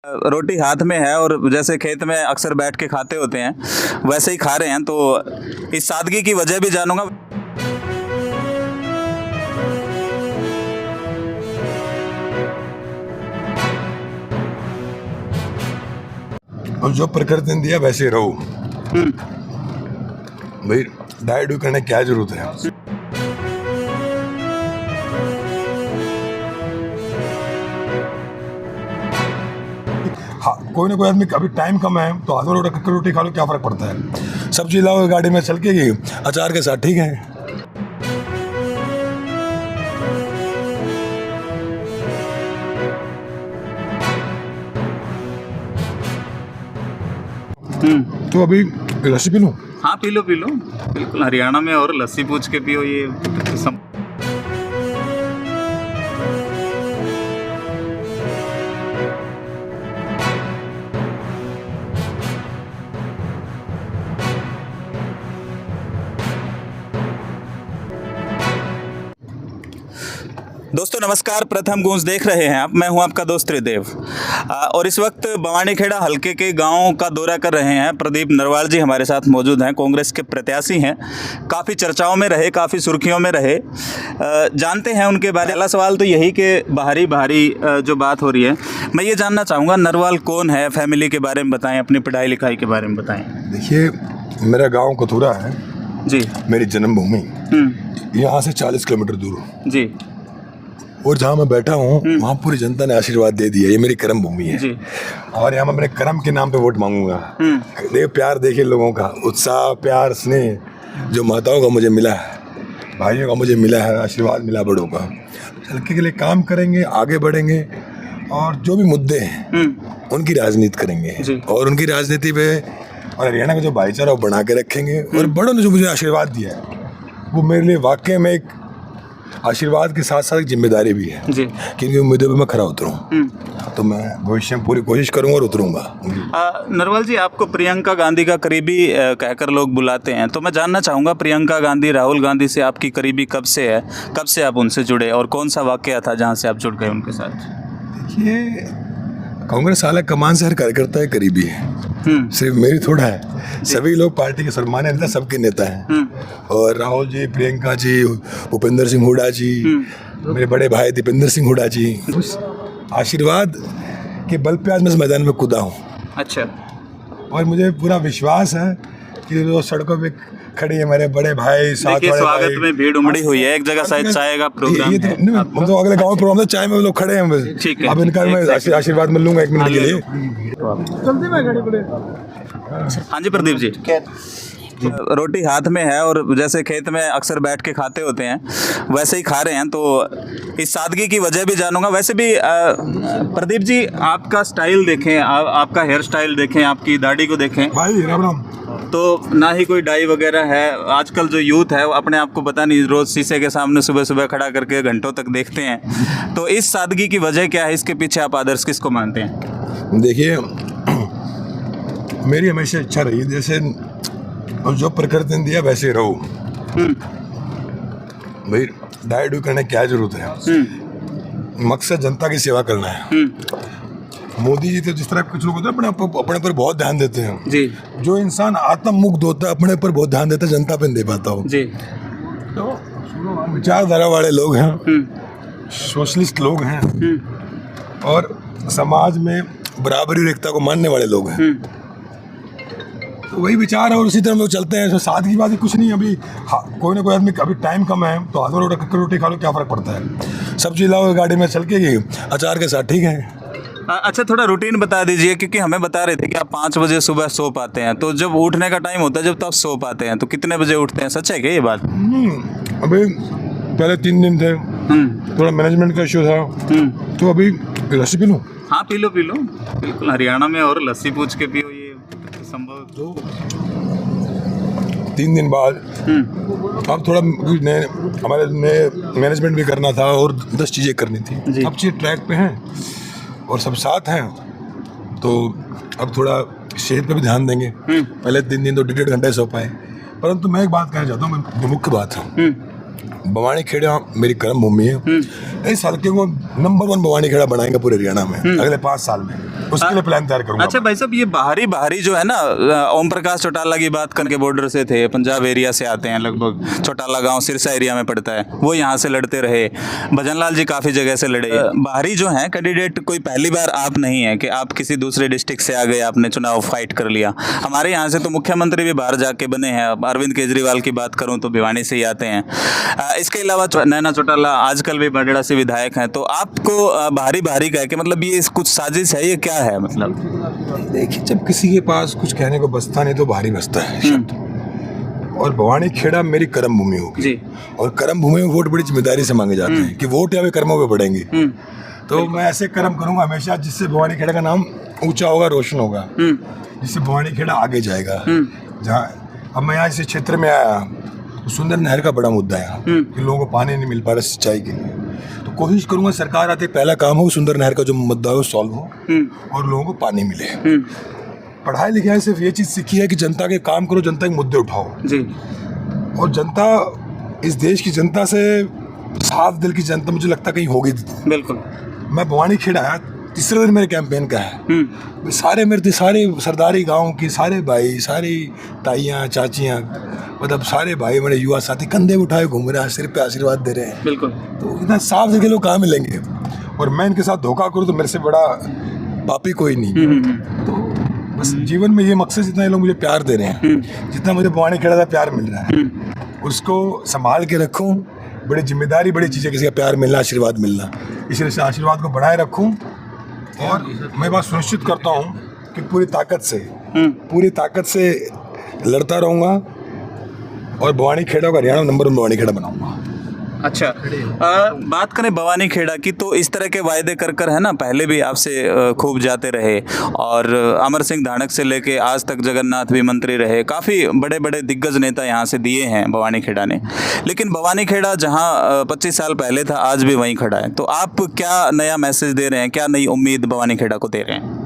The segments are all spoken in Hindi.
रोटी हाथ में है और जैसे खेत में अक्सर बैठ के खाते होते हैं वैसे ही खा रहे हैं। तो इस सादगी की वजह भी जानूंगा। और जो प्रकृति ने दिया वैसे ही रहो भाई। डाइट करने की क्या जरूरत है। हाँ, कोई ना कोई आदमी अभी टाइम कम है तो हाथ में रोटी खा लो, क्या फर्क पड़ता है। सब्जी लाओ गाड़ी में चल के अचार के साथ, ठीक है। तो अभी लस्सी पी लूं? हाँ पी लो बिल्कुल। हरियाणा में और लस्सी पूछ के पियो, ये दोस्तों नमस्कार। प्रथम गूंज देख रहे हैं आप। मैं हूं आपका दोस्त त्रिदेव और इस वक्त बवानीखेड़ा हलके के गांव का दौरा कर रहे हैं। प्रदीप नरवाल जी हमारे साथ मौजूद हैं, कांग्रेस के प्रत्याशी हैं, काफ़ी चर्चाओं में रहे, काफ़ी सुर्खियों में रहे। जानते हैं उनके बारे में। पहला सवाल तो यही कि बाहरी जो बात हो रही है, मैं ये जानना चाहूँगा नरवाल कौन है, फैमिली के बारे में बताएँ, अपनी पढ़ाई लिखाई के बारे में बताएँ। देखिए, मेरा गाँव कथूरा है जी, मेरी जन्मभूमि। यहाँ से 40 किलोमीटर दूर जी। और जहाँ मैं बैठा हूँ वहाँ पूरी जनता ने आशीर्वाद दे दिया। ये मेरी कर्म भूमि है जी। और यहाँ मैं अपने कर्म के नाम पे वोट मांगूंगा। देखिए, प्यार देखिए लोगों का, उत्साह, प्यार, स्नेह जो माताओं का मुझे मिला है, भाइयों का मुझे मिला है, आशीर्वाद मिला बड़ों का। हल्के के लिए काम करेंगे, आगे बढ़ेंगे और जो भी मुद्दे हैं उनकी राजनीति करेंगे और उनकी राजनीति पे और हरियाणा का जो भाईचारा वो बना के रखेंगे। और बड़ों ने जो मुझे आशीर्वाद दिया है वो मेरे लिए वाकई में एक आशीर्वाद के साथ साथ एक जिम्मेदारी भी है जी। क्योंकि उम्मीदों पे मैं खरा उतरूँ तो मैं भविष्य में पूरी कोशिश करूंगा और उतरूंगा। नरवाल जी, आपको प्रियंका गांधी का करीबी कहकर लोग बुलाते हैं, तो मैं जानना चाहूँगा प्रियंका गांधी राहुल गांधी से आपकी करीबी कब से है, कब से आप उनसे जुड़े और कौन सा वाकया था जहाँ से आप जुड़ गए उनके साथ? देखिए, कांग्रेस हालांकि कमान से हर कार्यकर्ता एक करीबी है, सिर्फ मेरी थोड़ा है। सभी लोग पार्टी के सम्मानित नेता, सबके नेता हैं। और राहुल जी, प्रियंका जी, भूपेंद्र सिंह हुड्डा जी, मेरे बड़े भाई दीपेंद्र सिंह हुड्डा जी, उस आशीर्वाद के बल पे आज मैं इस मैदान में कूदा हूँ। अच्छा। और मुझे पूरा विश्वास है कि जो सड़कों पे खड़े हैं मेरे बड़े भाई, साथ वाले स्वागत में भीड़ उमड़ी हुई है। एक जगह शायद चाय का प्रोग्राम है। हम तो अगले गांव प्रोग्राम है, चाय में लोग खड़े हैं। ठीक है, अब इनका मैं आशीर्वाद मिल लूंगा 1 मिनट के लिए। हाँ जी प्रदीप जी, रोटी हाथ में है और जैसे खेत में अक्सर बैठ के खाते होते हैं वैसे ही खा रहे हैं। तो इस सादगी की वजह भी जानूंगा। वैसे भी प्रदीप जी, आपका स्टाइल देखें, आपका हेयर स्टाइल देखें, आपकी दाढ़ी को देखें भाई, राम राम। तो ना ही कोई डाई वगैरह है। आजकल जो यूथ है वो अपने आप को पता नहीं, रोज़ शीशे के सामने सुबह सुबह खड़ा करके घंटों तक देखते हैं। तो इस सादगी की वजह क्या है? इसके पीछे आप आदर्श किसको मानते हैं? देखिए, मेरी हमेशा इच्छा रही जैसे और जो प्रकृति ने दिया वैसे रहो भाई। डाइट करने की क्या जरूरत है। मकसद जनता की सेवा करना है। मोदी जी तो जिस तरह कुछ लोग होते हैं अपने पर बहुत ध्यान देते हैं जी। जो इंसान आत्म मुक्त होता है अपने पर बहुत ध्यान देता है, जनता पे नहीं दे पाता हो जी। तो विचारधारा वाले लोग हैं, सोशलिस्ट लोग हैं और समाज में बराबरी और एकता को मानने वाले लोग हैं। तो वही विचार है और उसी तरह लोग चलते हैं। साथ की बात कुछ नहीं। अभी कोई ना कोई आदमी अभी टाइम कम है तो हाथ में रोटी खा लो, क्या फर्क पड़ता है। सब्जी लाओ गाड़ी में चल के अचार के साथ, ठीक है। अच्छा, थोड़ा रूटीन बता दीजिए, क्योंकि हमें बता रहे थे कि आप 5 बजे सुबह सो पाते हैं। तो जब उठने का टाइम होता है जब तो आप सो पाते हैं, तो कितने बजे उठते हैं? सच है क्या ये बात? अभी पहले 3 दिन थे, थोड़ा मैनेजमेंट का इश्यू था, तो अभी लस्सी पी लूं? हाँ पी लो बिल्कुल। हरियाणा में और लस्सी पूछ के पियो, ये संभव। 3 दिन बाद अब थोड़ा हमारे मैनेजमेंट भी करना था और 10 चीज़ें करनी थी। अब चीज़ ट्रैक पे हैं और सब साथ हैं, तो अब थोड़ा सेहत पे भी ध्यान देंगे। पहले 3 दिन तो 1.5 घंटे सो पाए। परंतु मैं एक बात कहना चाहता हूँ, मुख्य बात है बवानी खेड़ा मेरी कर्म भूमि है। इस हल्के को नंबर 1 बवानी खेड़ा बनाएंगे पूरे हरियाणा में अगले 5 साल में। उसके लिए प्लान तैयार करूंगा। अच्छा भाई साहब, ये बाहरी जो है ना, ओम प्रकाश चौटाला की बात करके बॉर्डर से थे, पंजाब एरिया से आते हैं लगभग, चौटाला गांव सिरसा एरिया में पड़ता है, वो यहाँ से लड़ते रहे। भजन लाल जी काफ़ी जगह से लड़े। बाहरी जो हैं कैंडिडेट, कोई पहली बार आप नहीं है कि आप किसी दूसरे डिस्ट्रिक्ट से आ गए, आपने चुनाव फाइट कर लिया। हमारे यहाँ से तो मुख्यमंत्री भी बाहर जाके बने हैं। अरविंद केजरीवाल की बात करूँ तो भिवानी से ही आते हैं। इसके अलावा नैना चौटाला आजकल भी बड़ेड़ा से विधायक हैं। तो आपको बाहरी कह के मतलब ये कुछ साजिश है, ये क्या है मतलब? देखिए, जब किसी के पास कुछ कहने को बसता नहीं तो भारी बसता है शब्द। और भवानी खेड़ा मेरी कर्म भूमि होगी जी। और कर्म भूमि में वोट बड़ी जिम्मेदारी से मांगे जाते हैं कि वोट या वे कर्मों पे पड़ेंगे। तो मैं ऐसे कर्म करूंगा हमेशा जिससे भवानी खेड़ा का नाम ऊंचा होगा, रोशन होगा, जिससे भवानी खेड़ा आगे जाएगा। जहाँ अब मैं यहाँ इस क्षेत्र में आया तो सुंदर नहर का बड़ा मुद्दा है कि लोगों को पानी नहीं मिल पा रहा सिंचाई के लिए। तो कोशिश करूंगा सरकार आते पहला काम हो सुंदर नहर का जो मुद्दा है वो सॉल्व हो और लोगों को पानी मिले। पढ़ाई लिखाई सिर्फ ये चीज़ सीखी है कि जनता के काम करो, जनता के मुद्दे उठाओ जी। और जनता, इस देश की जनता से साफ दिल की जनता मुझे लगता कहीं होगी। बिल्कुल। मैं भवानी खेड़ा आया, तीसरे दिन मेरे कैंपेन का है। सारे मेरे सारे सरदारी गांव के सारे भाई, सारी ताइयाँ चाचियाँ, मतलब सारे भाई मेरे युवा साथी कंधे उठाए घूम रहे हैं, सिर पे आशीर्वाद दे रहे हैं। बिल्कुल। तो इतना साफ दिल के लोग कहाँ मिलेंगे? और मैं इनके साथ धोखा करूँ तो मेरे से बड़ा पापी कोई नहीं। तो बस जीवन में ये मकसद, जितना ये लोग मुझे प्यार दे रहे हैं, जितना मुझे भवानी खेड़ा का प्यार मिल रहा है, उसको संभाल के रखूं। बड़ी जिम्मेदारी, बड़ी चीज़ें, किसी का प्यार मिलना, आशीर्वाद मिलना, इसलिए से आशीर्वाद को बढ़ाए रखूं। और मैं बात सुनिश्चित करता हूं कि पूरी ताकत से लड़ता रहूंगा और भवानी खेड़ा को हरियाणा नंबर 1 भवानी खेड़ा बनाऊंगा। अच्छा, बात करें भवानी खेड़ा की तो इस तरह के वायदे कर है ना, पहले भी आपसे खूब जाते रहे और अमर सिंह धानक से लेके आज तक जगन्नाथ भी मंत्री रहे, काफ़ी बड़े बड़े दिग्गज नेता यहाँ से दिए हैं भवानी खेड़ा ने। लेकिन भवानी खेड़ा जहाँ 25 साल पहले था आज भी वहीं खड़ा है। तो आप क्या नया मैसेज दे रहे हैं, क्या नई उम्मीद भवानी खेड़ा को दे रहे हैं?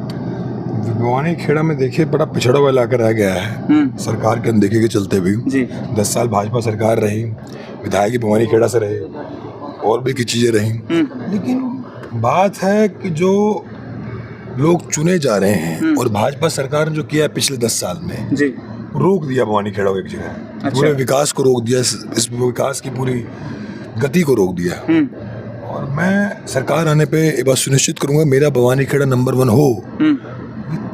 भवानी खेड़ा में देखिए बड़ा पिछड़ा हुआ इलाका रह गया है सरकार के अनदेखी के चलते भी। 10 साल भाजपा सरकार रही, विधायक भवानी खेड़ा से रहे और भी की चीज़ें रही। लेकिन बात है कि जो लोग चुने जा रहे हैं और भाजपा सरकार ने जो किया है पिछले 10 साल में जी, रोक दिया भवानी खेड़ा को एक जगह। अच्छा। पूरे विकास को रोक दिया, इस विकास की पूरी गति को रोक दिया। और मैं सरकार आने पे एक बात सुनिश्चित करूंगा, मेरा भवानी खेड़ा नंबर 1 हो,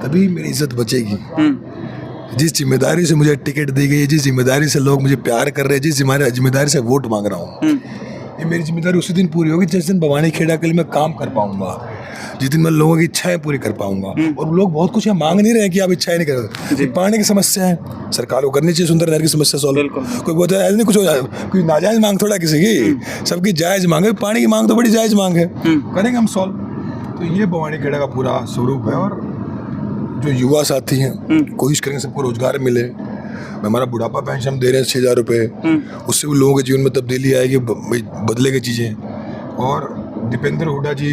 तभी मेरी इज्जत बचेगी। जिस जिम्मेदारी से मुझे टिकट दी गई, जिस जिम्मेदारी से लोग मुझे प्यार कर रहे हैं, जिस जिम्मेदारी से वोट मांग रहा हूँ, ये मेरी जिम्मेदारी उसी दिन पूरी होगी जिस दिन भवानी खेड़ा के लिए मैं काम कर पाऊंगा, जिस दिन मैं लोगों की इच्छाएं पूरी कर पाऊंगा। और लोग बहुत कुछ मांग नहीं रहे हैं कि आप इच्छाएं नहीं करोगे। पानी की समस्या है, सरकार को करनी चाहिए सुंदर नहर की समस्या सॉल्व। कोई बहुत ऐसा नहीं कुछ हो जाए, कोई नाजायज मांग थोड़ा किसी की, सबकी जायज मांग है। पानी की मांग तो बड़ी जायज मांग है, करेंगे हम सॉल्व। तो ये भवानी खेड़ा का पूरा स्वरूप है। और जो युवा साथी हैं कोशिश करेंगे सबको रोजगार मिले। हमारा बुढ़ापा पेंशन दे रहे हैं 6,000 रुपये, उससे भी लोगों के जीवन में तब्दीली आएगी, बदलेगी चीज़ें। और दीपेंद्र हुड्डा जी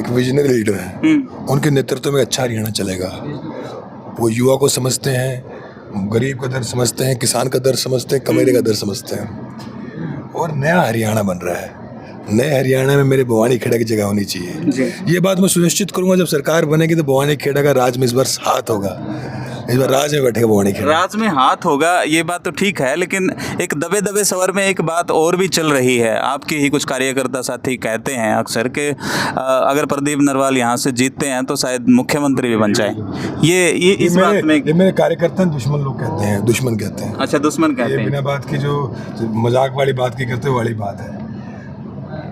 एक विजनरी लीडर हैं, उनके नेतृत्व में अच्छा हरियाणा चलेगा। वो युवा को समझते हैं, गरीब का दर्द समझते हैं, किसान का दर्द समझते हैं, कमेरे का दर्द समझते हैं। और नया हरियाणा बन रहा है। नए हरियाणा में मेरे भवानी खेड़ा की जगह होनी चाहिए। ये बात मैं सुनिश्चित करूंगा, जब सरकार बनेगी तो भवानी खेड़ा का राज में इस बार हाथ होगा, इस बार राज में बैठेगा भवानी खेड़ा। राज में हाथ होगा, ये बात तो ठीक है। लेकिन एक दबे दबे सवर में एक बात और भी चल रही है, आपके ही कुछ कार्यकर्ता साथी कहते हैं अक्सर कि अगर प्रदीप नरवाल यहाँ से जीतते हैं तो शायद मुख्यमंत्री भी बन जाए। ये इस बात में, ये मेरे कार्यकर्ता दुश्मन लोग कहते हैं, दुश्मन कहते हैं। अच्छा, दुश्मन कहते हैं। बिना बात की जो मजाक वाली बात की करते वाली बात है।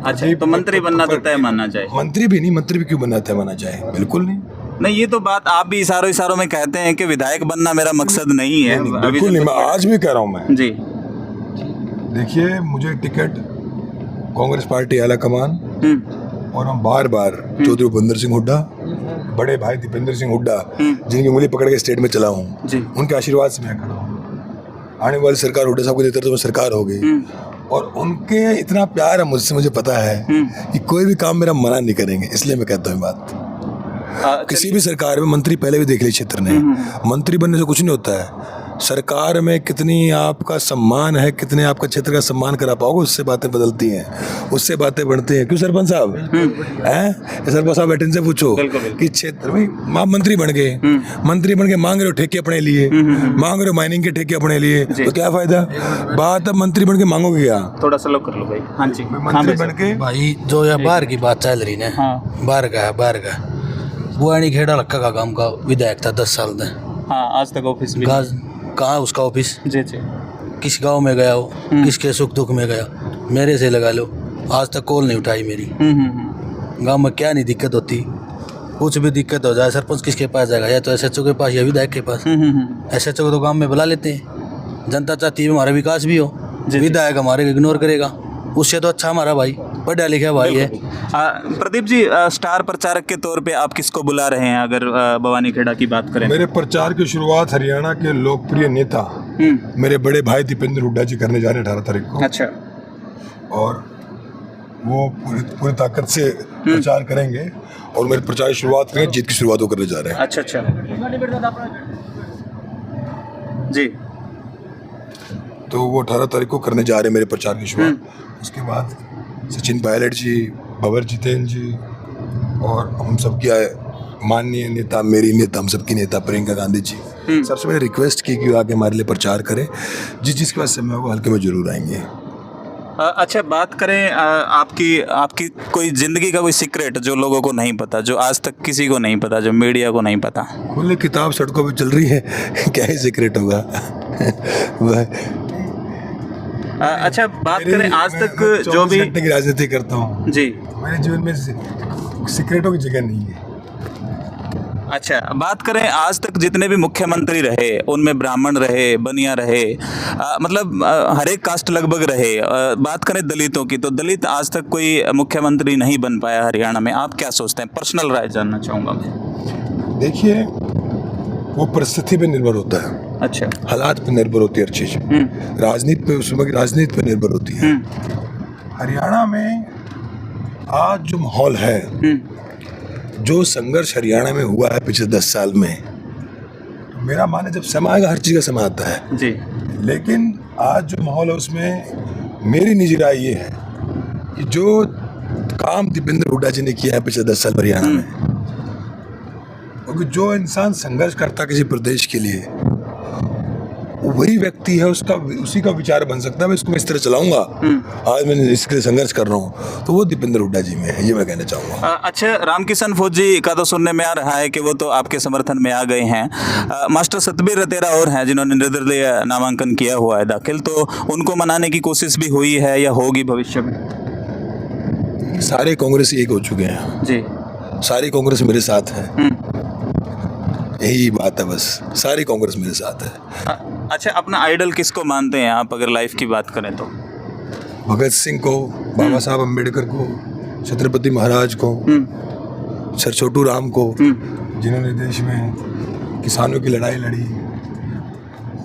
अच्छा, तो मंत्री बनना तो तय मानना चाहिए? मंत्री भी नहीं, मंत्री भी क्यों बनना तय मानना चाहिए? बिल्कुल नहीं। ये तो बात आप भी इशारों में कहते हैं कि विधायक बनना मेरा मकसद नहीं है। बिल्कुल नहीं, मैं आज भी कह रहा हूँ मैं जी। देखिए, मुझे टिकट कांग्रेस पार्टी आला कमान और हम बार चौधरी भूपेंद्र सिंह हुड्डा, बड़े भाई दीपेंद्र सिंह हुड्डा, जिनकी उंगली पकड़ के स्टेट में चला हूँ, उनके आशीर्वाद से मैं खड़ा हूँ। आने वाली सरकार हुड्डा साहब के नेतृत्व में सरकार होगी और उनके इतना प्यार है मुझसे, मुझे पता है कि कोई भी काम मेरा मना नहीं करेंगे। इसलिए मैं कहता हूँ बात, किसी भी सरकार में मंत्री पहले भी देख ली क्षेत्र ने, मंत्री बनने से कुछ नहीं होता है। सरकार में कितनी आपका सम्मान है, कितने आपका क्षेत्र का सम्मान करा पाओगे, उससे बातें बदलती हैं, उससे बातें बढ़ती हैं। क्यों सरपंच साहब हैं? सरपंच साहब बैठे से पूछो कि क्षेत्र में आप मंत्री बन के मांग रहे हो ठेके अपने लिए, मांग रहे हो माइनिंग के ठेके अपने लिए, तो क्या फायदा? बात अब मंत्री बन के मांगोगे क्या? थोड़ा सा लोग कर लो भाई। हाँ जी, मंत्री बन के भाई जो यह बाहर की बात चल रही ना, बाहर का बुआनी खेड़ा लक्का का काम का विधायक था 10 साल तक। हाँ, आज तक ऑफिस भी कहाँ उसका ऑफिस? जी, किस गांव में गया हो, किसके सुख दुख में गया, मेरे से लगा लो, आज तक कॉल नहीं उठाई मेरी। गांव में क्या नहीं दिक्कत होती, कुछ भी दिक्कत हो जाए सरपंच किसके पास जाएगा? या तो SHO के पास या विधायक के पास। SHO को तो गांव में बुला लेते हैं, जनता चाहती है हमारा विकास भी हो, विधायक हमारे इग्नोर करेगा, उससे तो अच्छा हमारा भाई पढ़ा लिखा भाई है। प्रदीप जी, स्टार प्रचारक के तौर पे आप किसको बुला रहे हैं अगर भवानी खेड़ा की बात करें? मेरे प्रचार की शुरुआत हरियाणा के लोकप्रिय नेता मेरे बड़े भाई दीपेंद्र हुड्डा जी करने जा रहे हैं 18 तारीख को। अच्छा। और वो पूरी ताकत से प्रचार करेंगे और मेरे प्रचार की शुरुआत करेंगे, जीत की शुरुआत वो करने जा रहे हैं। अच्छा जी। तो वो 18 तारीख को करने जा रहे हैं मेरे प्रचार की शुरुआत। उसके बाद सचिन पायलट जी, भंवर जितेंद्र जी और हम सबकी माननीय नेता, मेरी नेता, हम सबकी नेता प्रियंका गांधी जी, सबसे मैंने रिक्वेस्ट की कि वो आके हमारे लिए प्रचार करें। जिसके पास समय होगा हल्के में जरूर आएंगे। अच्छा, बात करें आपकी कोई ज़िंदगी का कोई सीक्रेट जो लोगों को नहीं पता, जो आज तक किसी को नहीं पता, जो मीडिया को नहीं पता? खुली किताब सड़कों पे चल रही है, क्या ही सीक्रेट होगा? अच्छा, बात करें आज तक जो भी की राजनीति करता हूँ जी, मेरे जीवन में सीक्रेटों की जगह नहीं है। अच्छा, बात करें आज तक जितने भी मुख्यमंत्री रहे उनमें ब्राह्मण रहे, बनिया रहे, मतलब हर एक कास्ट लगभग रहे। बात करें दलितों की, तो दलित आज तक कोई मुख्यमंत्री नहीं बन पाया हरियाणा में। आप क्या सोचते हैं? पर्सनल राय जानना चाहूँगा मैं। देखिए, वो परिस्थिति पे निर्भर होता है। अच्छा। हालात पे निर्भर होती है हर चीज़। राजनीति पे, उसमें राजनीति पे निर्भर होती है। हरियाणा में आज जो माहौल है, जो संघर्ष हरियाणा में हुआ है पिछले 10 साल में, मेरा माने जब समय आएगा हर चीज़ का समय आता है जी। लेकिन आज जो माहौल है उसमें मेरी निजी राय ये है कि जो काम दीपेंद्र हुड्डा जी ने किया है पिछले 10 साल हरियाणा में, क्योंकि जो इंसान संघर्ष करता किसी प्रदेश के लिए, वही व्यक्ति है, उसी का विचार बन सकता है मैं इसको इस तरह चलाऊंगा, आज मैं इसके लिए संघर्ष कर रहा हूँ, तो वो दीपेंद्र हुड्डा जी में है, ये मैं कहना चाहूँगा। अच्छा, रामकिशन फौजी का तो सुनने में आ रहा है कि वो तो आपके समर्थन में आ गए हैं। मास्टर सतबीर रतेरा और हैं जिन्होंने निर्दलीय नामांकन किया हुआ है दाखिल, तो उनको मनाने की कोशिश भी हुई है या होगी भविष्य में? सारे कांग्रेस एक हो चुके हैं जी, सारी कांग्रेस मेरे साथ है, यही बात है बस, सारी कांग्रेस मेरे साथ है। अच्छा, अपना आइडल किसको मानते हैं आप अगर लाइफ की बात करें तो? भगत सिंह को, बाबा साहब अम्बेडकर को, छत्रपति महाराज को, सर छोटू राम को, जिन्होंने देश में किसानों की लड़ाई लड़ी,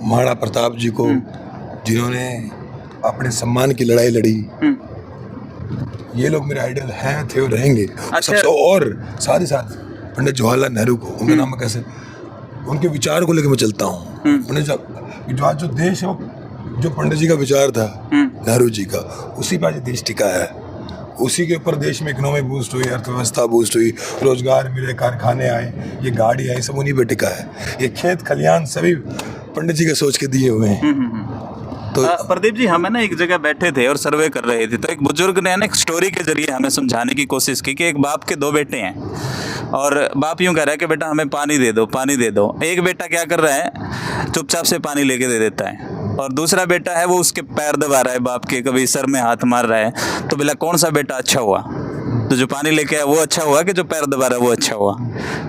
महाराणा प्रताप जी को, जिन्होंने अपने सम्मान की लड़ाई लड़ी, ये लोग मेरे आइडल हैं, थे और रहेंगे। सबसे और साथ ही साथ पंडित जवाहरलाल नेहरू को, उनका नाम कैसे, उनके विचार को लेकर मैं चलता हूँ। अपने जो आज जो देश है, जो पंडित जी का विचार था नेहरू जी का, उसी पर आज देश टिका है, उसी के ऊपर देश में इकोनॉमी बूस्ट हुई, अर्थव्यवस्था बूस्ट हुई, रोजगार मिले, कारखाने आए, ये गाड़ी आई, सब उन्हीं पे टिका है। ये खेत खलियान सभी पंडित जी के सोच के दिए हुए हैं। तो प्रदीप जी, हमें ना एक जगह बैठे थे और सर्वे कर रहे थे, तो एक बुजुर्ग ने एक स्टोरी के जरिए हमें समझाने की कोशिश की कि एक बाप के 2 बेटे हैं और बाप यूं कह रहा है कि बेटा हमें पानी दे दो, पानी दे दो। एक बेटा क्या कर रहा है, चुपचाप से पानी लेके दे देता है, और दूसरा बेटा है वो उसके पैर दबा रहा है बाप के, कभी सर में हाथ मार रहा है। तो बोला कौन सा बेटा अच्छा हुआ? तो जो पानी लेके आया वो अच्छा हुआ कि जो पैर दबा रहा है वो अच्छा हुआ?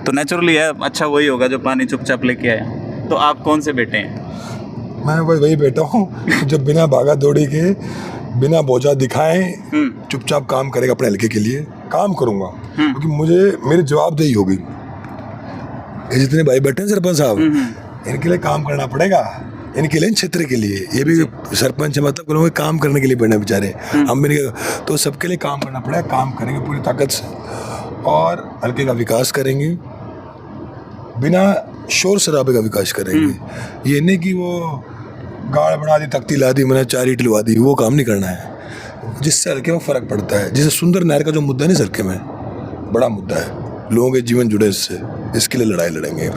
तो नेचुरली है, अच्छा वही होगा जो पानी चुपचाप लेके आया। तो आप कौन से बेटे हैं? मैं वही बेटा हूँ जो बिना भागा दौड़ी के, बिना बोझा दिखाए चुपचाप काम करेगा, अपने हल्के के लिए काम करूँगा, क्योंकि मुझे मेरी जवाबदेही होगी। ये जितने भाई बैठे हैं सरपंच साहब, इनके लिए काम करना पड़ेगा, इनके लिए, क्षेत्र के लिए। ये भी सरपंच है, मतलब लोग काम करने के लिए बैठे बेचारे, हम भी नहीं, तो सबके लिए काम करना पड़ेगा। काम करेंगे पूरी ताकत से और हल्के का विकास करेंगे। बिना शोर शराबे का विकास करेंगे। ये नहीं कि वो गाड़ बना दी, तख्ती ला दी, मैंने 4 ईंट लगा दी, वो काम नहीं करना है। जिससे हल्के में फ़र्क पड़ता है, जैसे सुंदर नहर का जो मुद्दा है ना, हल्के में बड़ा मुद्दा है, लोगों के जीवन जुड़े इससे, इसके लिए लड़ाई लड़ेंगे।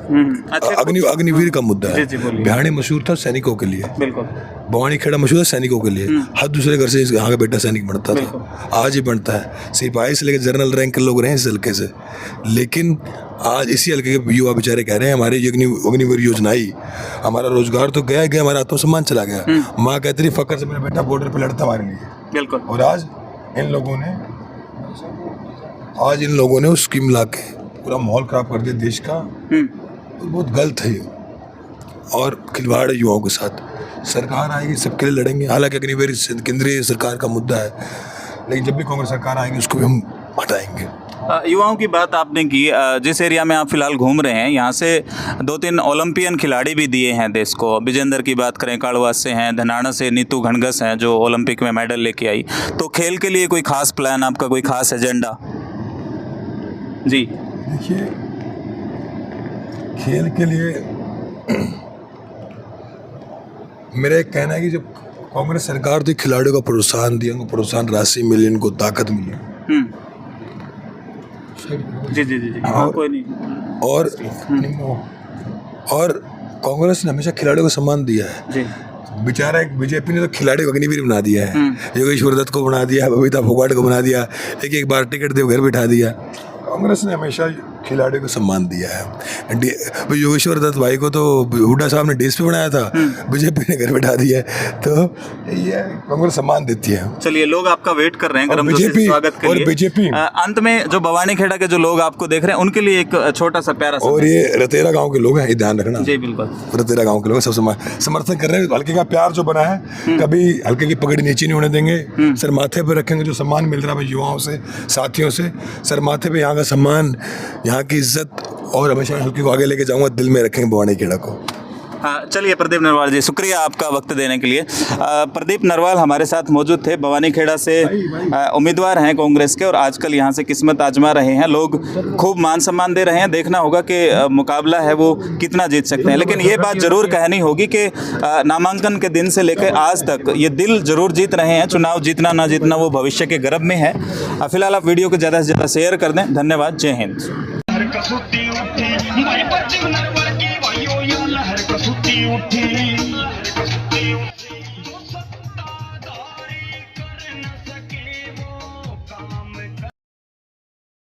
अच्छा, अग्निवीर का मुद्दा है। जी, बोलिए। बिहाड़ी मशहूर था सैनिकों के लिए, बिल्कुल। भवानी खेड़ा मशहूर है सैनिकों के लिए। हर दूसरे घर से यहाँ का बेटा सैनिक बनता था, आज ही बनता है। सिपाही से लेकर जनरल रैंक के लोग रहे हैं इस हल्के से, लेकिन आज इसी हल्के के युवा बेचारे कह रहे हैं हमारी अग्निवीर योजना आई, हमारा रोजगार तो गया, हमारा आत्मसम्मान चला गया। माँ कहती रही फक्र से मेरा बेटा बॉर्डर पर लड़ता हमारे लिए। बिल्कुल। और आज इन लोगों ने उस स्कीम ला के पूरा माहौल खराब कर दिया देश का। बहुत गलत है ये, और खिलवाड़ है युवाओं के साथ। सरकार आएगी सबके लिए लड़ेंगे, हालांकि अग्निवीर केंद्रीय सरकार का मुद्दा है, लेकिन जब भी कांग्रेस सरकार आएगी उसको भी हम हटाएंगे। युवाओं की बात आपने की, जिस एरिया में आप फिलहाल घूम रहे हैं, यहाँ से 2-3 ओलंपियन खिलाड़ी भी दिए हैं देश को। विजेंदर की बात करें, काड़वास से हैं, धनाना से नीतू घणगस हैं जो ओलंपिक में मेडल लेके आई। तो खेल के लिए कोई खास प्लान आपका, कोई खास एजेंडा? जी देखिए, खेल के लिए मेरा एक कहना है कि जब कांग्रेस सरकार थी, खिलाड़ियों को प्रोत्साहन दिया, उनको प्रोत्साहन राशि मिली, उनको ताकत मिली। जी। और कोई नहीं। और कांग्रेस ने हमेशा खिलाड़ियों को सम्मान दिया है जी। बेचारा एक बीजेपी ने तो खिलाड़ी को अग्निवीर बना दिया है। योगेश्वर दत्त को बना दिया, बबीता फोगाट को बना दिया, एक बार टिकट दे घर बिठा दिया। कांग्रेस ने हमेशा खिलाड़ियों को सम्मान दिया है। योगेश्वर दत्त भाई को तो हुड्डा साहब ने डीएसपी बनाया था, बीजेपी ने घर बिठा दिया है। तो ये कांग्रेस सम्मान देती है। चलिए, लोग आपका वेट कर रहे हैं गर्म जोशी से स्वागत के लिए। बीजेपी अंत में जो भवानी खेड़ा के जो लोग आपको देख रहे हैं उनके लिए एक छोटा सा प्यारा सा, और ये रतेरा गांव के लोग हैं, ये ध्यान रखना। जी बिल्कुल। रतेरा गांव के लोग सब समर्थन कर रहे हैं। हल्के का प्यार जो बना है, कभी हल्के की पगड़ी नीचे नहीं होने देंगे। सर माथे पर रखेंगे, जो सम्मान मिल रहा है युवाओं से, साथियों से, सर माथे पे यहाँ का सम्मान, यहाँ की इज्जत, और हमेशा हल्के को आगे लेके जाऊंगा, दिल में रखेंगे भवानी खेड़ा को। हाँ, चलिए प्रदीप नरवाल जी, शुक्रिया आपका वक्त देने के लिए। प्रदीप नरवाल हमारे साथ मौजूद थे, भवानी खेड़ा से उम्मीदवार हैं कांग्रेस के, और आजकल यहाँ से किस्मत आजमा रहे हैं। लोग खूब मान सम्मान दे रहे हैं, देखना होगा कि मुकाबला है वो कितना जीत सकते हैं। लेकिन ये बात जरूर कहनी होगी कि नामांकन के दिन से लेकर आज तक ये दिल जरूर जीत रहे हैं। चुनाव जीतना ना जीतना वो भविष्य के गर्भ में है। फिलहाल आप वीडियो को ज़्यादा से ज़्यादा शेयर कर दें। धन्यवाद। जय हिंद।